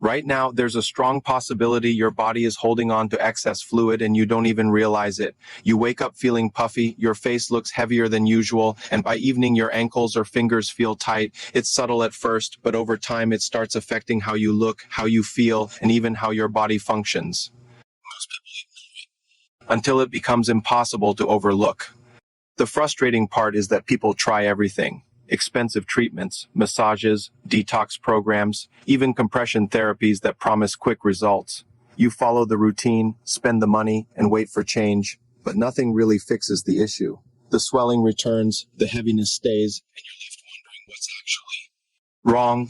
Right now, there's a strong possibility your body is holding on to excess fluid and you don't even realize it. You wake up feeling puffy, your face looks heavier than usual, and by evening your ankles or fingers feel tight. It's subtle at first, but over time it starts affecting how you look, how you feel, and even how your body functions. Until it becomes impossible to overlook. The frustrating part is that people try everything. Expensive treatments, massages, detox programs, even compression therapies that promise quick results. You follow the routine, spend the money, and wait for change, but nothing really fixes the issue. The swelling returns, the heaviness stays, and you're left wondering what's actually wrong.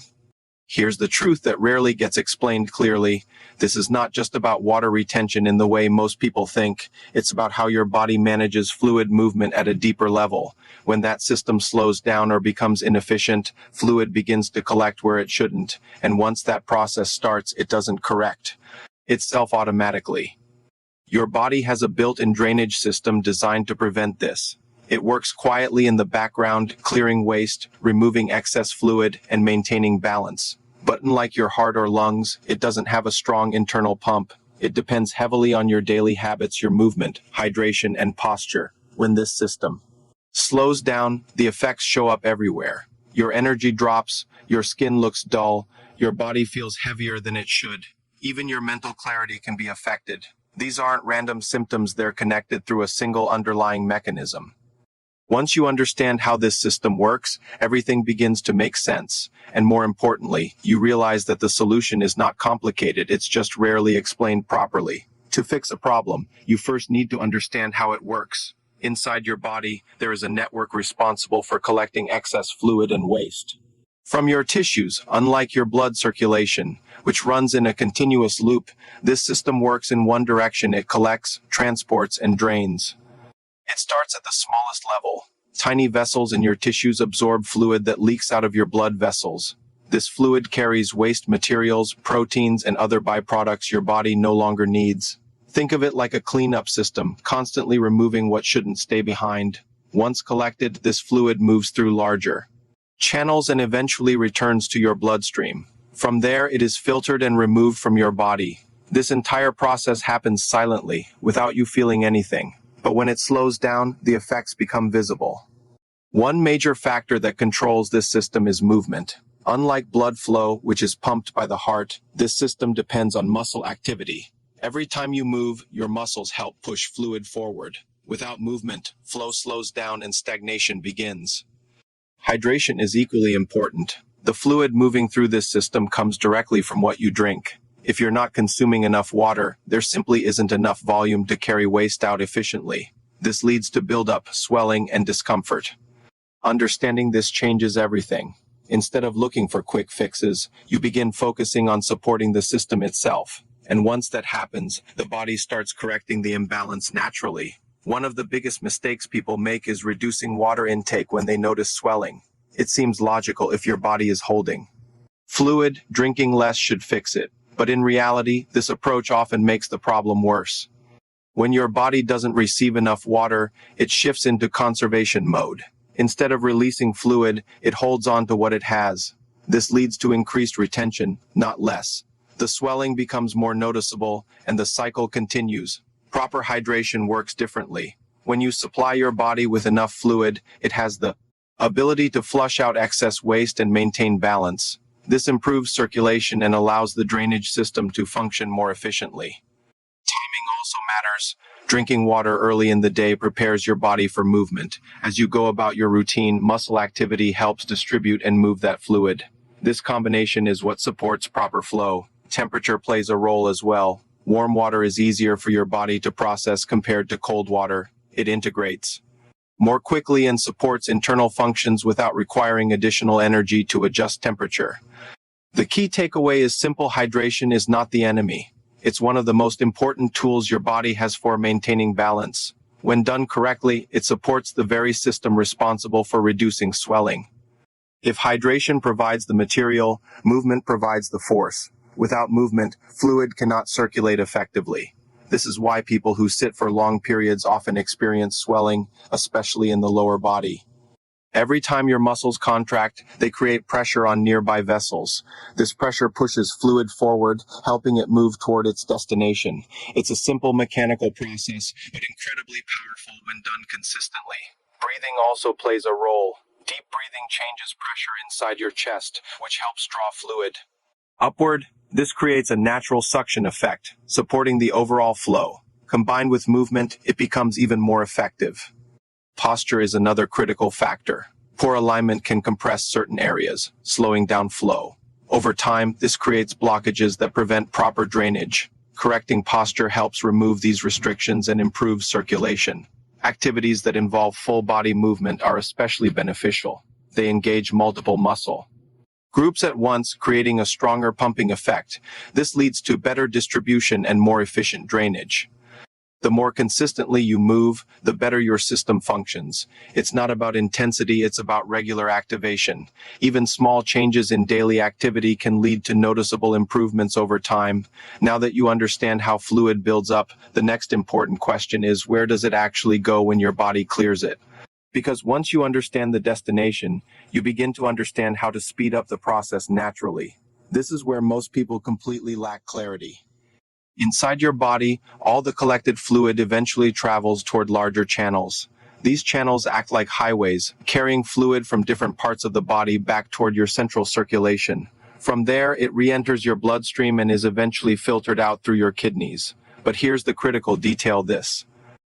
Here's the truth that rarely gets explained clearly. This is not just about water retention in the way most people think. It's about how your body manages fluid movement at a deeper level. When that system slows down or becomes inefficient, fluid begins to collect where it shouldn't. And once that process starts, it doesn't correct itself automatically. Your body has a built-in drainage system designed to prevent this. It works quietly in the background, clearing waste, removing excess fluid, and maintaining balance. But unlike your heart or lungs, it doesn't have a strong internal pump. It depends heavily on your daily habits, your movement, hydration, and posture. When this system slows down, the effects show up everywhere. Your energy drops, your skin looks dull, your body feels heavier than it should. Even your mental clarity can be affected. These aren't random symptoms, they're connected through a single underlying mechanism. Once you understand how this system works, everything begins to make sense. And more importantly, you realize that the solution is not complicated, it's just rarely explained properly. To fix a problem, you first need to understand how it works. Inside your body, there is a network responsible for collecting excess fluid and waste from your tissues. Unlike your blood circulation, which runs in a continuous loop, this system works in one direction. It collects, transports, and drains. It starts at the smallest level. Tiny vessels in your tissues absorb fluid that leaks out of your blood vessels. This fluid carries waste materials, proteins, and other byproducts your body no longer needs. Think of it like a cleanup system, constantly removing what shouldn't stay behind. Once collected, this fluid moves through larger channels and eventually returns to your bloodstream. From there, it is filtered and removed from your body. This entire process happens silently, without you feeling anything. But when it slows down, the effects become visible. One major factor that controls this system is movement. Unlike blood flow, which is pumped by the heart, this system depends on muscle activity. Every time you move, your muscles help push fluid forward. Without movement, flow slows down and stagnation begins. Hydration is equally important. The fluid moving through this system comes directly from what you drink. If you're not consuming enough water, there simply isn't enough volume to carry waste out efficiently. This leads to buildup, swelling, and discomfort. Understanding this changes everything. Instead of looking for quick fixes, you begin focusing on supporting the system itself. And once that happens, the body starts correcting the imbalance naturally. One of the biggest mistakes people make is reducing water intake when they notice swelling. It seems logical if your body is holding fluid, drinking less should fix it. But in reality, this approach often makes the problem worse. When your body doesn't receive enough water, it shifts into conservation mode. Instead of releasing fluid, it holds on to what it has. This leads to increased retention, not less. The swelling becomes more noticeable, and the cycle continues. Proper hydration works differently. When you supply your body with enough fluid, it has the ability to flush out excess waste and maintain balance. This improves circulation and allows the drainage system to function more efficiently. Timing also matters. Drinking water early in the day prepares your body for movement. As you go about your routine, muscle activity helps distribute and move that fluid. This combination is what supports proper flow. Temperature plays a role as well. Warm water is easier for your body to process compared to cold water. It integrates more quickly and supports internal functions without requiring additional energy to adjust temperature. The key takeaway is simple: hydration is not the enemy. It's one of the most important tools your body has for maintaining balance. When done correctly, it supports the very system responsible for reducing swelling. If hydration provides the material, movement provides the force. Without movement, fluid cannot circulate effectively. This is why people who sit for long periods often experience swelling, especially in the lower body. Every time your muscles contract, they create pressure on nearby vessels. This pressure pushes fluid forward, helping it move toward its destination. It's a simple mechanical process, but incredibly powerful when done consistently. Breathing also plays a role. Deep breathing changes pressure inside your chest, which helps draw fluid upward. This creates a natural suction effect, supporting the overall flow. Combined with movement, it becomes even more effective. Posture is another critical factor. Poor alignment can compress certain areas, slowing down flow. Over time, this creates blockages that prevent proper drainage. Correcting posture helps remove these restrictions and improve circulation. Activities that involve full body movement are especially beneficial. They engage multiple muscle groups at once, creating a stronger pumping effect. This leads to better distribution and more efficient drainage. The more consistently you move, the better your system functions. It's not about intensity, it's about regular activation. Even small changes in daily activity can lead to noticeable improvements over time. Now that you understand how fluid builds up, the next important question is, where does it actually go when your body clears it? Because once you understand the destination, you begin to understand how to speed up the process naturally. This is where most people completely lack clarity. Inside your body, all the collected fluid eventually travels toward larger channels. These channels act like highways, carrying fluid from different parts of the body back toward your central circulation. From there, it re-enters your bloodstream and is eventually filtered out through your kidneys. But here's the critical detail: this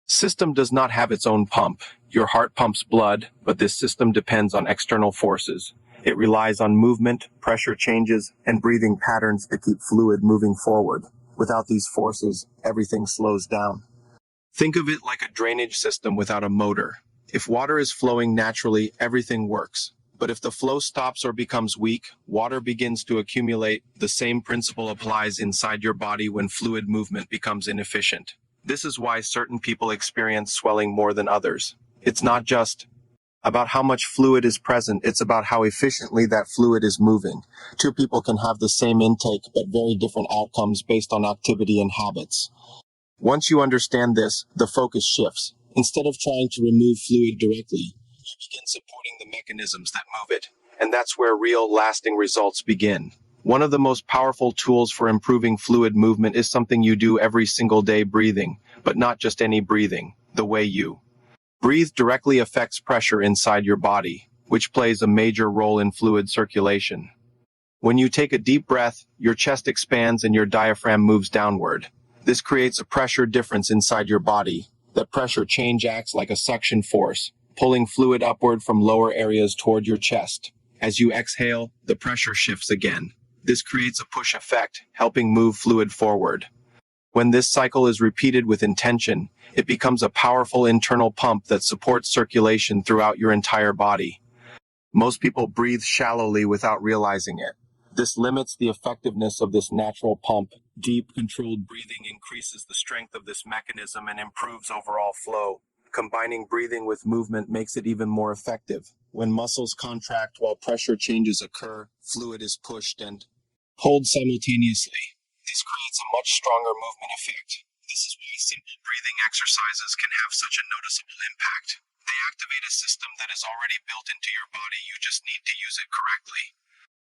system does not have its own pump. Your heart pumps blood, but this system depends on external forces. It relies on movement, pressure changes, and breathing patterns to keep fluid moving forward. Without these forces, everything slows down. Think of it like a drainage system without a motor. If water is flowing naturally, everything works. But if the flow stops or becomes weak, water begins to accumulate. The same principle applies inside your body when fluid movement becomes inefficient. This is why certain people experience swelling more than others. It's not just about how much fluid is present, it's about how efficiently that fluid is moving. Two people can have the same intake, but very different outcomes based on activity and habits. Once you understand this, the focus shifts. Instead of trying to remove fluid directly, you begin supporting the mechanisms that move it. And that's where real, lasting results begin. One of the most powerful tools for improving fluid movement is something you do every single day: breathing. But not just any breathing. The way you breathe directly affects pressure inside your body, which plays a major role in fluid circulation. When you take a deep breath, your chest expands and your diaphragm moves downward. This creates a pressure difference inside your body. That pressure change acts like a suction force, pulling fluid upward from lower areas toward your chest. As you exhale, the pressure shifts again. This creates a push effect, helping move fluid forward. When this cycle is repeated with intention, it becomes a powerful internal pump that supports circulation throughout your entire body. Most people breathe shallowly without realizing it. This limits the effectiveness of this natural pump. Deep, controlled breathing increases the strength of this mechanism and improves overall flow. Combining breathing with movement makes it even more effective. When muscles contract while pressure changes occur, fluid is pushed and pulled simultaneously. This creates a much stronger movement effect. This is why simple breathing exercises can have such a noticeable impact. They activate a system that is already built into your body. You just need to use it correctly.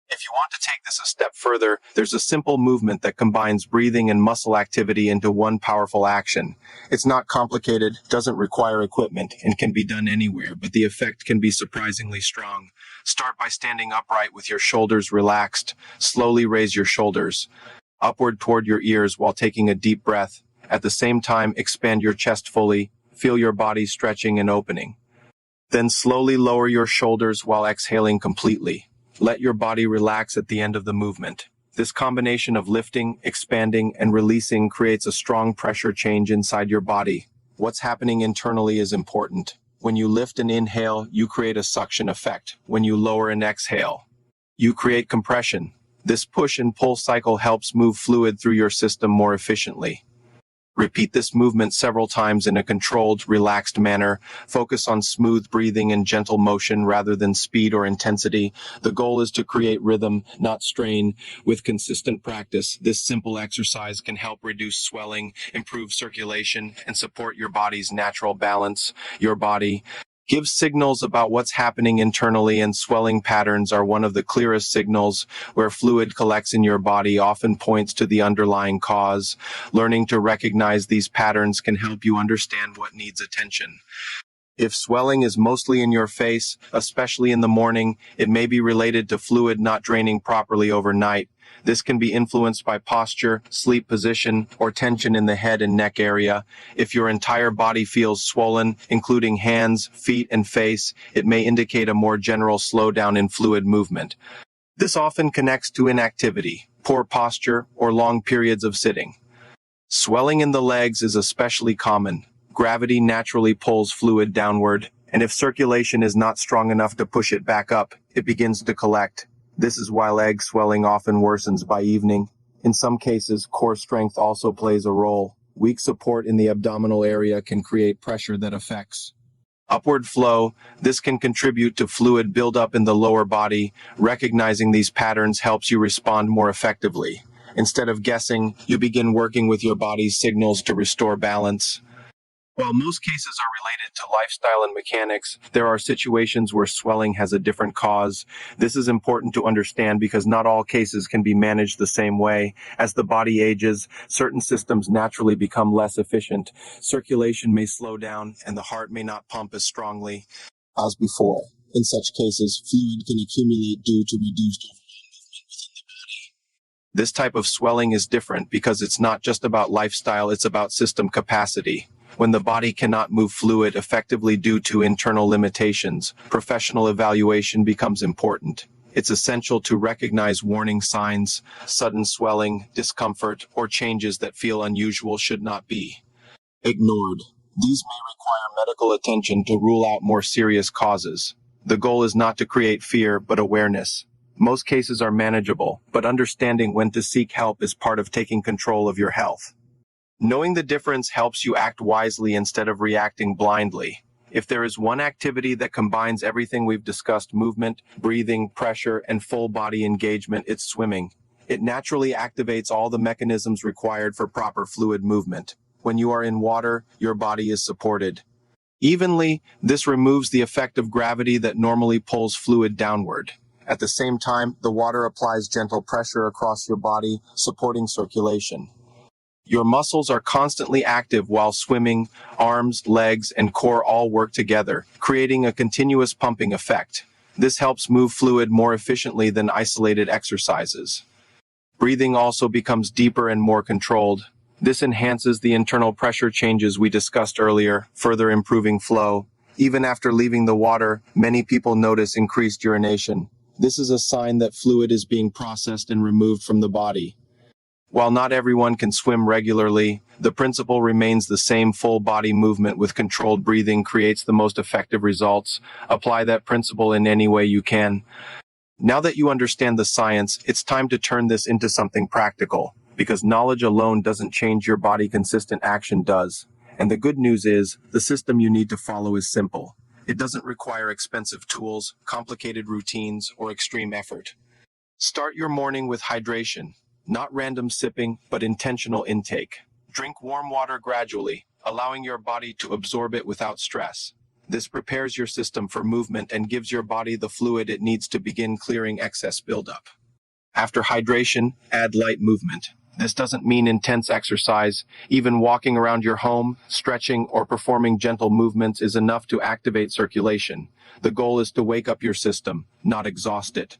If you want to take this a step further, there's a simple movement that combines breathing and muscle activity into one powerful action. It's not complicated, doesn't require equipment, and can be done anywhere, but the effect can be surprisingly strong. Start by standing upright with your shoulders relaxed. Slowly raise your shoulders upward toward your ears while taking a deep breath. At the same time, expand your chest fully. Feel your body stretching and opening. Then slowly lower your shoulders while exhaling completely. Let your body relax at the end of the movement. This combination of lifting, expanding, and releasing creates a strong pressure change inside your body. What's happening internally is important. When you lift and inhale, you create a suction effect. When you lower and exhale, you create compression. This push and pull cycle helps move fluid through your system more efficiently. Repeat this movement several times in a controlled, relaxed manner. Focus on smooth breathing and gentle motion rather than speed or intensity. The goal is to create rhythm, not strain. With consistent practice, this simple exercise can help reduce swelling, improve circulation, and support your body's natural balance. Your body gives signals about what's happening internally, and swelling patterns are one of the clearest signals. Where fluid collects in your body often points to the underlying cause. Learning to recognize these patterns can help you understand what needs attention. If swelling is mostly in your face, especially in the morning, it may be related to fluid not draining properly overnight. This can be influenced by posture, sleep position, or tension in the head and neck area. If your entire body feels swollen, including hands, feet, and face, it may indicate a more general slowdown in fluid movement. This often connects to inactivity, poor posture, or long periods of sitting. Swelling in the legs is especially common. Gravity naturally pulls fluid downward, and if circulation is not strong enough to push it back up, it begins to collect. This is why leg swelling often worsens by evening. In some cases, core strength also plays a role. Weak support in the abdominal area can create pressure that affects upward flow. This can contribute to fluid buildup in the lower body. Recognizing these patterns helps you respond more effectively. Instead of guessing, you begin working with your body's signals to restore balance. While most cases are related to lifestyle and mechanics, there are situations where swelling has a different cause. This is important to understand because not all cases can be managed the same way. As the body ages, certain systems naturally become less efficient. Circulation may slow down, and the heart may not pump as strongly as before. In such cases, fluid can accumulate due to reduced. This type of swelling is different because it's not just about lifestyle, it's about system capacity. When the body cannot move fluid effectively due to internal limitations, professional evaluation becomes important. It's essential to recognize warning signs. Sudden swelling, discomfort, or changes that feel unusual should not be ignored. These may require medical attention to rule out more serious causes. The goal is not to create fear, but awareness. Most cases are manageable, but understanding when to seek help is part of taking control of your health. Knowing the difference helps you act wisely instead of reacting blindly. If there is one activity that combines everything we've discussed, movement, breathing, pressure, and full body engagement, it's swimming. It naturally activates all the mechanisms required for proper fluid movement. When you are in water, your body is supported evenly. This removes the effect of gravity that normally pulls fluid downward. At the same time, the water applies gentle pressure across your body, supporting circulation. Your muscles are constantly active while swimming. Arms, legs, and core all work together, creating a continuous pumping effect. This helps move fluid more efficiently than isolated exercises. Breathing also becomes deeper and more controlled. This enhances the internal pressure changes we discussed earlier, further improving flow. Even after leaving the water, many people notice increased urination. This is a sign that fluid is being processed and removed from the body. While not everyone can swim regularly, the principle remains the same. Full body movement with controlled breathing creates the most effective results. Apply that principle in any way you can. Now that you understand the science, it's time to turn this into something practical, because knowledge alone doesn't change your body, consistent action does. And the good news is, the system you need to follow is simple. It doesn't require expensive tools, complicated routines, or extreme effort. Start your morning with hydration. Not random sipping, but intentional intake. Drink warm water gradually, allowing your body to absorb it without stress. This prepares your system for movement and gives your body the fluid it needs to begin clearing excess buildup. After hydration, add light movement. This doesn't mean intense exercise. Even walking around your home, stretching, or performing gentle movements is enough to activate circulation. The goal is to wake up your system, not exhaust it.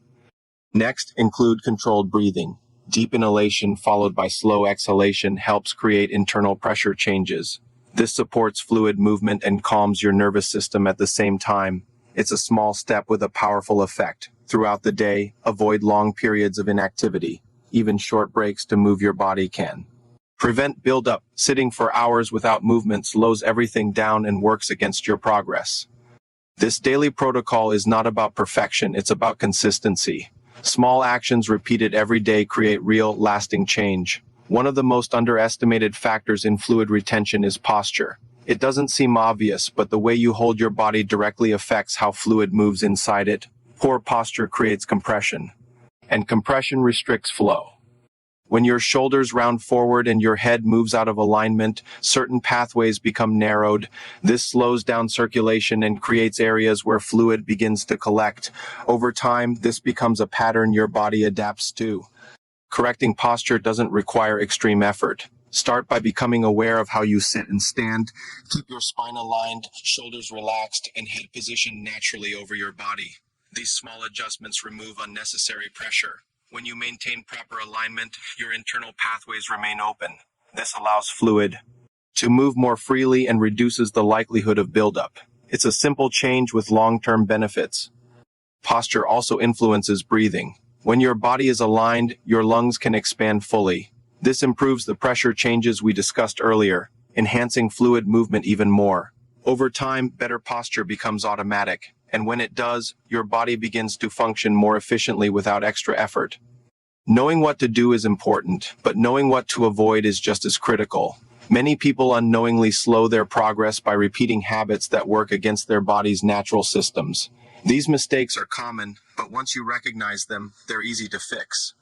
Next, include controlled breathing. Deep inhalation followed by slow exhalation helps create internal pressure changes. This supports fluid movement and calms your nervous system at the same time. It's a small step with a powerful effect. Throughout the day, avoid long periods of inactivity. Even short breaks to move your body can prevent buildup. Sitting for hours without movement slows everything down and works against your progress. This daily protocol is not about perfection, it's about consistency. Small actions repeated every day create real, lasting change. One of the most underestimated factors in fluid retention is posture. It doesn't seem obvious, but the way you hold your body directly affects how fluid moves inside it. Poor posture creates compression, and compression restricts flow. When your shoulders round forward and your head moves out of alignment, certain pathways become narrowed. This slows down circulation and creates areas where fluid begins to collect. Over time, this becomes a pattern your body adapts to. Correcting posture doesn't require extreme effort. Start by becoming aware of how you sit and stand. Keep your spine aligned, shoulders relaxed, and head positioned naturally over your body. These small adjustments remove unnecessary pressure. When you maintain proper alignment, your internal pathways remain open. This allows fluid to move more freely and reduces the likelihood of buildup. It's a simple change with long-term benefits. Posture also influences breathing. When your body is aligned, your lungs can expand fully. This improves the pressure changes we discussed earlier, enhancing fluid movement even more. Over time, better posture becomes automatic, and when it does, your body begins to function more efficiently without extra effort. Knowing what to do is important, but knowing what to avoid is just as critical. Many people unknowingly slow their progress by repeating habits that work against their body's natural systems. These mistakes are common, but once you recognize them, they're easy to fix.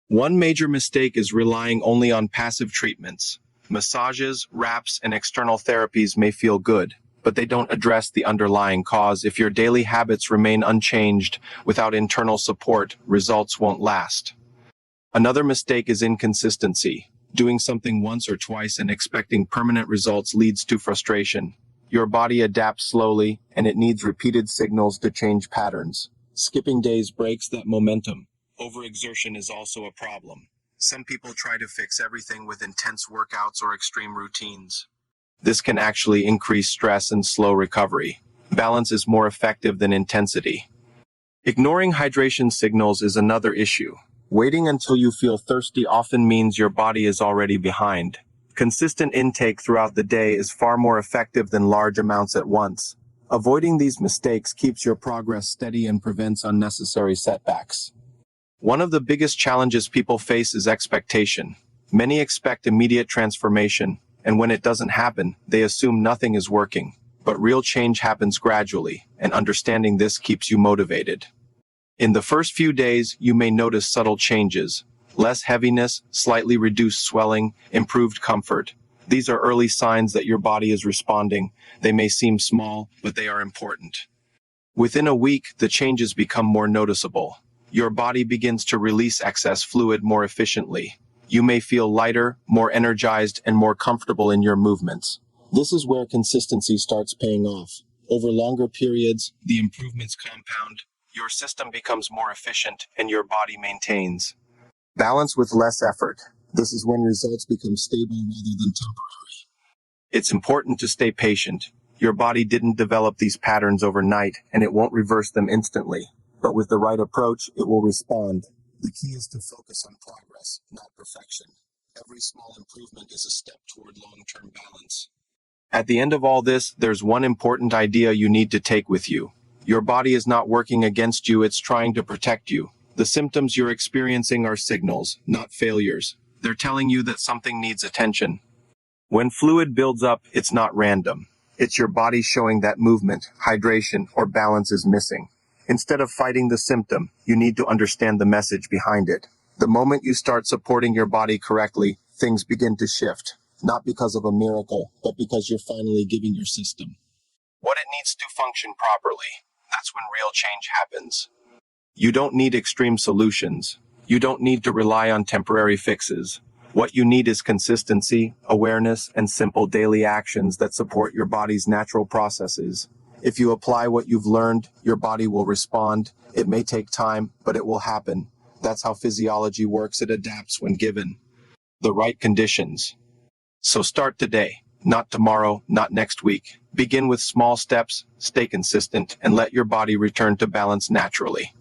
One major mistake is relying only on passive treatments. Massages, wraps, and external therapies may feel good, but they don't address the underlying cause. If your daily habits remain unchanged without internal support, results won't last. Another mistake is inconsistency. Doing something once or twice and expecting permanent results leads to frustration. Your body adapts slowly, and it needs repeated signals to change patterns. Skipping days breaks that momentum. Overexertion is also a problem. Some people try to fix everything with intense workouts or extreme routines. This can actually increase stress and slow recovery. Balance is more effective than intensity. Ignoring hydration signals is another issue. Waiting until you feel thirsty often means your body is already behind. Consistent intake throughout the day is far more effective than large amounts at once. Avoiding these mistakes keeps your progress steady and prevents unnecessary setbacks. One of the biggest challenges people face is expectation. Many expect immediate transformation, and when it doesn't happen, they assume nothing is working. But real change happens gradually, and understanding this keeps you motivated. In the first few days, you may notice subtle changes. Less heaviness, slightly reduced swelling, improved comfort. These are early signs that your body is responding. They may seem small, but they are important. Within a week, the changes become more noticeable. Your body begins to release excess fluid more efficiently. You may feel lighter, more energized, and more comfortable in your movements. This is where consistency starts paying off. Over longer periods, the improvements compound. Your system becomes more efficient, and your body maintains balance with less effort. This is when results become stable rather than temporary. It's important to stay patient. Your body didn't develop these patterns overnight, and it won't reverse them instantly. But with the right approach, it will respond. The key is to focus on progress, not perfection. Every small improvement is a step toward long-term balance. At the end of all this, there's one important idea you need to take with you. Your body is not working against you, it's trying to protect you. The symptoms you're experiencing are signals, not failures. They're telling you that something needs attention. When fluid builds up, it's not random. It's your body showing that movement, hydration, or balance is missing. Instead of fighting the symptom, you need to understand the message behind it. The moment you start supporting your body correctly, things begin to shift. Not because of a miracle, but because you're finally giving your system what it needs to function properly. That's when real change happens. You don't need extreme solutions. You don't need to rely on temporary fixes. What you need is consistency, awareness, and simple daily actions that support your body's natural processes. If you apply what you've learned, your body will respond. It may take time, but it will happen. That's how physiology works. It adapts when given the right conditions. So start today, not tomorrow, not next week. Begin with small steps, stay consistent, and let your body return to balance naturally.